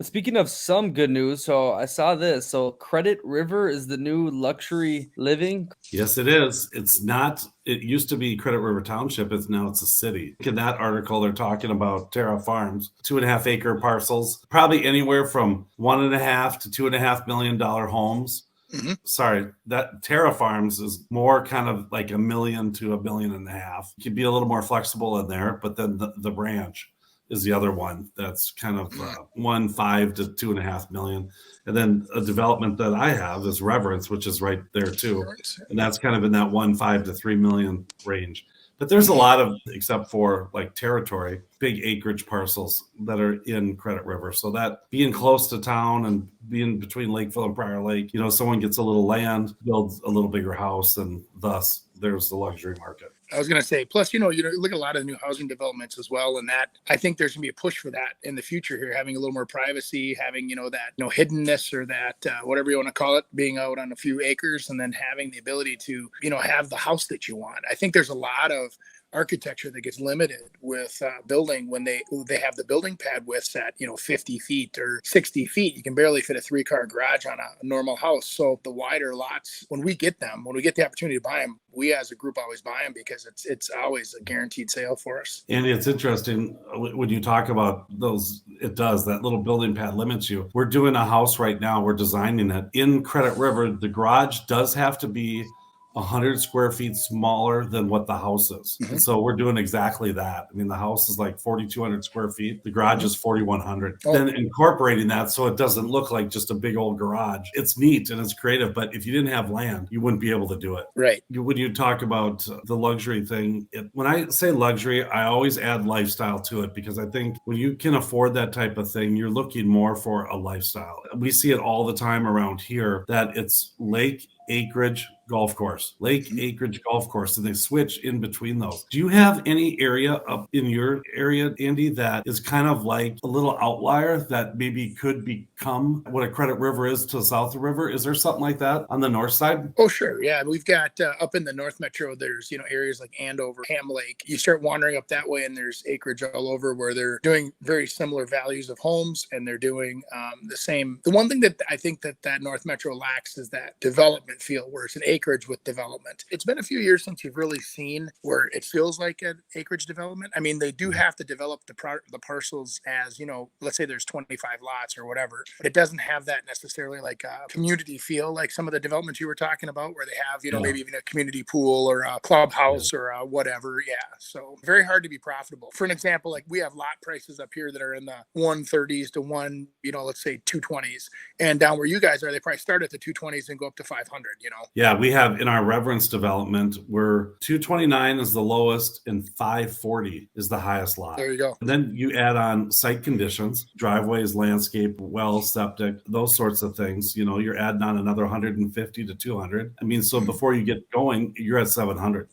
Speaking of some good news, so I saw this. So Credit River is the new luxury living. Yes, it is. It's not, it used to be Credit River Township. It's now a city. In that article, they're talking about Terra Farms, 2.5 acre parcels, probably anywhere from 1.5 to $2.5 million homes. Sorry, that Terra Farms is more kind of like 1 million to 1.5 million. You could be a little more flexible in there, but then the branch is the other one that's kind of 1.5 to 2.5 million. And then a development that I have is Reverence, which is right there too, and that's kind of in that 1.5 to 3 million range. But there's a lot of, except for like territory, big acreage parcels that are in Credit River. So that being close to town and being between Lakeville and Prior Lake, someone gets a little land, builds a little bigger house, and thus there's the luxury market. I was going to say, plus, you look at a lot of the new housing developments as well. And that, I think there's going to be a push for that in the future here, having a little more privacy, having, that, hiddenness or that, whatever you want to call it, being out on a few acres and then having the ability to, have the house that you want. I think there's a lot of architecture that gets limited with building when they have the building pad widths at 50 feet or 60 feet. You can barely fit a 3-car garage on a normal house. So the wider lots, when we get the opportunity to buy them, we as a group always buy them because it's always a guaranteed sale for us. And it's interesting when you talk about those, that little building pad limits you. We're doing a house right now, we're designing it in Credit River. The garage does have to be 100 square feet smaller than what the house is. And so we're doing exactly that. I mean, the house is like 4,200 square feet. The garage is 4,100. Then incorporating that so it doesn't look like just a big old garage. It's neat and it's creative, but if you didn't have land, you wouldn't be able to do it. Right. When you talk about the luxury thing, when I say luxury, I always add lifestyle to it because I think when you can afford that type of thing, you're looking more for a lifestyle. We see it all the time around here that it's lake acreage golf course, lake acreage golf course, and they switch in between those. Do you have any area up in your area, Andy, that is kind of like a little outlier that maybe could become what a Credit River is to the south of the river? Is there something like that on the north side? Oh, sure. Yeah. We've got up in the North Metro, there's, areas like Andover, Ham Lake. You start wandering up that way and there's acreage all over where they're doing very similar values of homes and they're doing the same. The one thing that I think that North Metro lacks is that development feel where it's an acreage with development. It's been a few years since you've really seen where it feels like an acreage development. I mean, they do have to develop the parcels as, let's say there's 25 lots or whatever, but it doesn't have that necessarily like a community feel like some of the developments you were talking about where they have, maybe even a community pool or a clubhouse or whatever. Yeah. So very hard to be profitable. For an example, like we have lot prices up here that are in the 130s to let's say 220s. And down where you guys are, they probably start at the 220s and go up to 500, Yeah, we have in our Reverence development, where 229 is the lowest and 540 is the highest lot. There you go. And then you add on site conditions, driveways, landscape, well, septic, those sorts of things. You're adding on another 150 to 200. I mean, so before you get going, you're at 700.